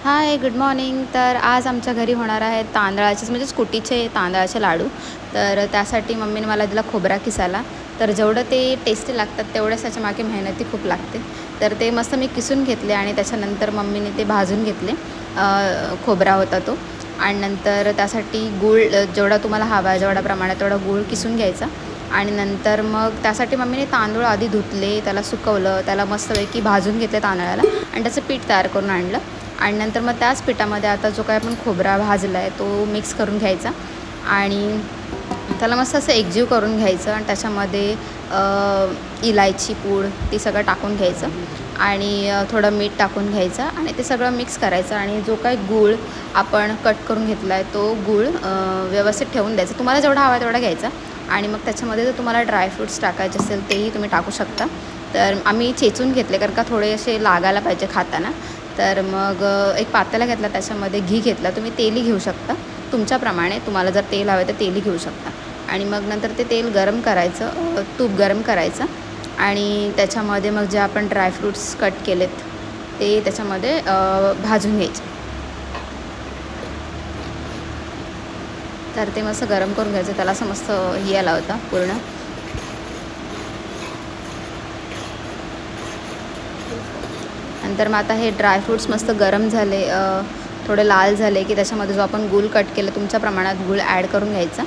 हाय, good morning. तर आज आमच्या घरी होणार आहे तांदळाचे म्हणजे स्कुटीचे तांदळाचे लाडू. तर त्यासाठी मम्मीने मला दिला खोबरा किसायला. तर जेवढं ते टेस्टी लागतात तेवढंच त्याच्यामागे मेहनती खूप लागते. तर ते मस्त मी किसून घेतले आणि त्याच्यानंतर मम्मीने ते भाजून घेतले. खोबरा होता तो. आणि नंतर त्यासाठी गूळ जेवढा तुम्हाला हवा आहे जेवढ्या प्रमाणात तेवढा गूळ किसून घ्यायचा. आणि नंतर मग त्यासाठी मम्मीने तांदूळ आधी धुतले, त्याला सुकवलं, त्याला मस्तपैकी भाजून घेतले तांदळाला आणि त्याचं पीठ तयार करून आणलं. आणि नंतर मग त्याच पिठामध्ये आता जो काय आपण खोबरा भाजला आहे तो मिक्स करून घ्यायचा आणि त्याला मस्त असं एकजीव करून घ्यायचं. आणि त्याच्यामध्ये इलायची पूड ती सगळं टाकून घ्यायचं आणि थोडं मीठ टाकून घ्यायचं आणि ते सगळं मिक्स करायचं. आणि जो काही गूळ आपण कट करून घेतला आहे तो गूळ व्यवस्थित ठेवून द्यायचा. तुम्हाला जेवढा हवा तेवढा घ्यायचा. आणि मग त्याच्यामध्ये जर तुम्हाला ड्रायफ्रूट्स टाकायचे असेल तेही तुम्ही टाकू शकता. तर आम्ही चेचून घेतले कारण का थोडे असे लागायला पाहिजे खाताना. तर मग एक पातेला घेतला, त्याच्यामध्ये घी घेतला. तुम्ही तेलही घेऊ शकता तुमच्याप्रमाणे, तुम्हाला जर तेल हवं तर तेलही घेऊ शकता. आणि मग नंतर ते तेल गरम करायचं, तूप गरम करायचं आणि त्याच्यामध्ये मग जे आपण ड्रायफ्रूट्स कट केलेत ते त्याच्यामध्ये भाजून घ्यायचे. तर ते मस्त गरम करून घ्यायचं, त्याला असं मस्त हे आला होता पूर्ण. नंतर मग आता हे ड्रायफ्रूट्स मस्त गरम झाले, थोडे लाल झाले की त्याच्यामध्ये जो आपण गूळ कट केलं तुमच्या प्रमाणात गूळ ॲड करून घ्यायचा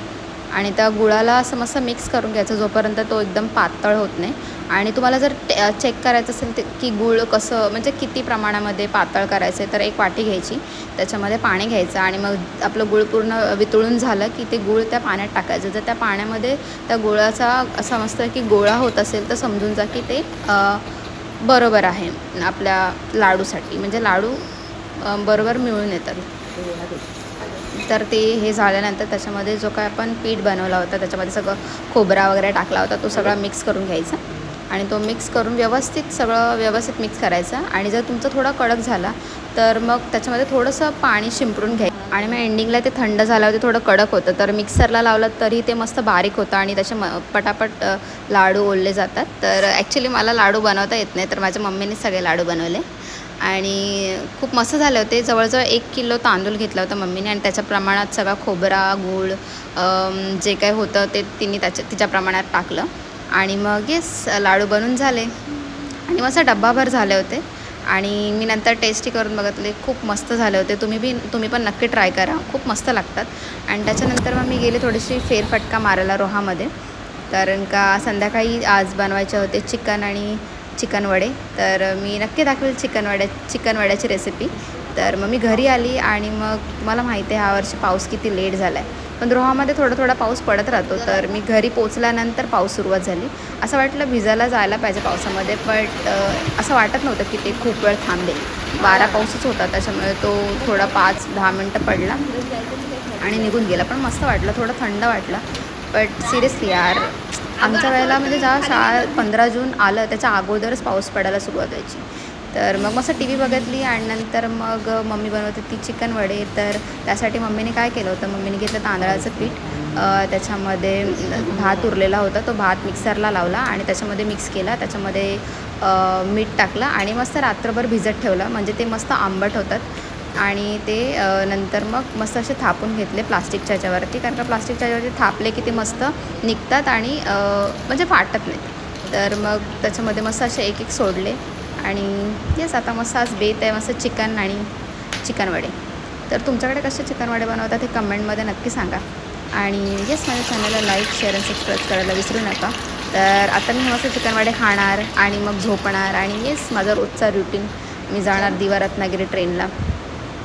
आणि त्या गुळाला असं मस्त मिक्स करून घ्यायचं जोपर्यंत तो एकदम पातळ होत नाही. आणि तुम्हाला जर चेक करायचं असेल की गूळ कसं म्हणजे किती प्रमाणामध्ये पातळ करायचं आहे तर एक वाटी घ्यायची, त्याच्यामध्ये पाणी घ्यायचं आणि मग आपलं गूळ पूर्ण वितळून झालं की ते गूळ त्या पाण्यात टाकायचं. जर त्या पाण्यामध्ये त्या गुळाचा असा मस्त की गोळा होत असेल तर समजून जा की ते बरोबर आहे आपल्या लाडूसाठी, म्हणजे लाडू बरोबर मिळून येतात. तर ते हे झाल्यानंतर त्याच्यामध्ये जो काय आपण पीठ बनवला होता त्याच्यामध्ये सगळं खोबरा वगैरे टाकला होता तो सगळा मिक्स करून घ्यायचा आणि तो मिक्स करून सगळं व्यवस्थित मिक्स करायचा. आणि जर तुमचं थोडा कडक झाला तर मग त्याच्यामध्ये थोडंसं पाणी शिंपडून घ्यायचं. आणि मग एंडिंगला ते थंड झाल्यावर ते थोडं कडक होतं, तर मिक्सरला लावलं तरी ते मस्त बारीक होतं आणि त्याचे पटापट लाडू ओढले जातात. तर ॲक्च्युली मला लाडू बनवता येत नाही, तर माझ्या मम्मीने सगळे लाडू बनवले आणि खूप मस्त झाले होते. जवळजवळ 1 किलो तांदूळ घेतला होता मम्मीने आणि त्याच्या प्रमाणात सगळा खोबरा गूळ जे काही होतं ते तिने तिच्या प्रमाणात टाकलं आणि मग लाडू बनून झाले आणि मस्त डब्बाभर झाले होते. आणि मी नंतर टेस्टी करून बघितले, खूप मस्त झाले होते. तुम्ही पण नक्की ट्राय करा, खूप मस्त लागतात. आणि त्याच्यानंतर मग मी गेले थोडीशी फेरफटका मारायला रोहामध्ये, कारण का संध्याकाळी आज बनवायचे होते चिकन वडे. तर मी नक्की दाखवेल चिकन वड्याची रेसिपी. तर मग मी घरी आली आणि मग तुम्हाला माहिती आहे ह्यावर्षी पाऊस किती लेट झाला आहे, पण रोहामध्ये थोडा पाऊस पडत राहतो. तर मी घरी पोचल्यानंतर पाऊस सुरुवात झाली. असं वाटलं भिजायला जायला पाहिजे पावसामध्ये, बट असं वाटत नव्हतं की ते खूप वेळ थांबेल. 12 पाऊसच होता, त्याच्यामुळे तो थोडा 5-10 मिनटं पडला आणि निघून गेला. पण मस्त वाटलं, थोडं थंड वाटलं. बट सिरियसली यार, आमच्या वेळेला म्हणजे जेव्हा शाळा 15 जून आलं त्याच्या अगोदरच पाऊस पडायला सुरुवात व्हायची. तर मग मस्त टी व्ही बघितली आणि नंतर मग मम्मी बनवत होती चिकन वडे. तर त्यासाठी मम्मीने काय केलं होतं, मम्मीने घेतलं तांदळाचं पीठ, त्याच्यामध्ये भात उरलेला होता तो भात मिक्सरला लावला आणि त्याच्यामध्ये मिक्स केला, त्याच्यामध्ये मीठ टाकलं आणि मस्त रात्रभर भिजत ठेवलं, म्हणजे ते मस्त आंबट होतात. आणि ते नंतर मग मस्त असे थापून घेतले प्लास्टिकच्या ह्याच्यावरती, कारण का प्लास्टिकच्या ह्याच्यावरती थापले की ते मस्त निघतात आणि म्हणजे फाटत नाहीत. तर मग त्याच्यामध्ये मस्त असे एक सोडले आणि आता मस्त आज बेत आहे मस्त चिकन वडे. तर तुमच्याकडे कसे चिकन वडे बनवतात हे कमेंटमध्ये नक्की सांगा. आणि माझ्या चॅनलला लाईक, शेअर आणि सबस्क्राईब करायला विसरू नका. तर आता मी मस्त चिकन वडे खाणार आणि मग झोपणार आणि माझा रोजचा रुटीन, मी जाणार दिवा रत्नागिरी ट्रेनला.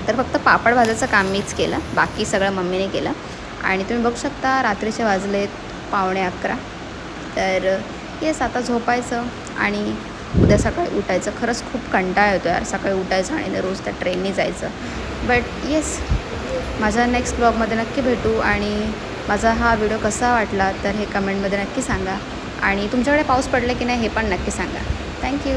तर फक्त पापड भाजायचं काम मीच केलं, बाकी सगळं मम्मीने केलं. आणि तुम्ही बघू शकता रात्रीचे वाजलेत 11:15. तर आता झोपायचं आणि उद्या सकाळी उठायचं. खरंच खूप कंटाळा येतो यार सकाळी उठायचं आणि रोज त्या ट्रेनने जायचं. बट माझ्या नेक्स्ट ब्लॉगमध्ये नक्की भेटू. आणि माझा हा व्हिडिओ कसा वाटला तर हे कमेंटमध्ये नक्की सांगा. आणि तुमच्याकडे पाऊस पडला की नाही हे पण नक्की सांगा. थँक्यू.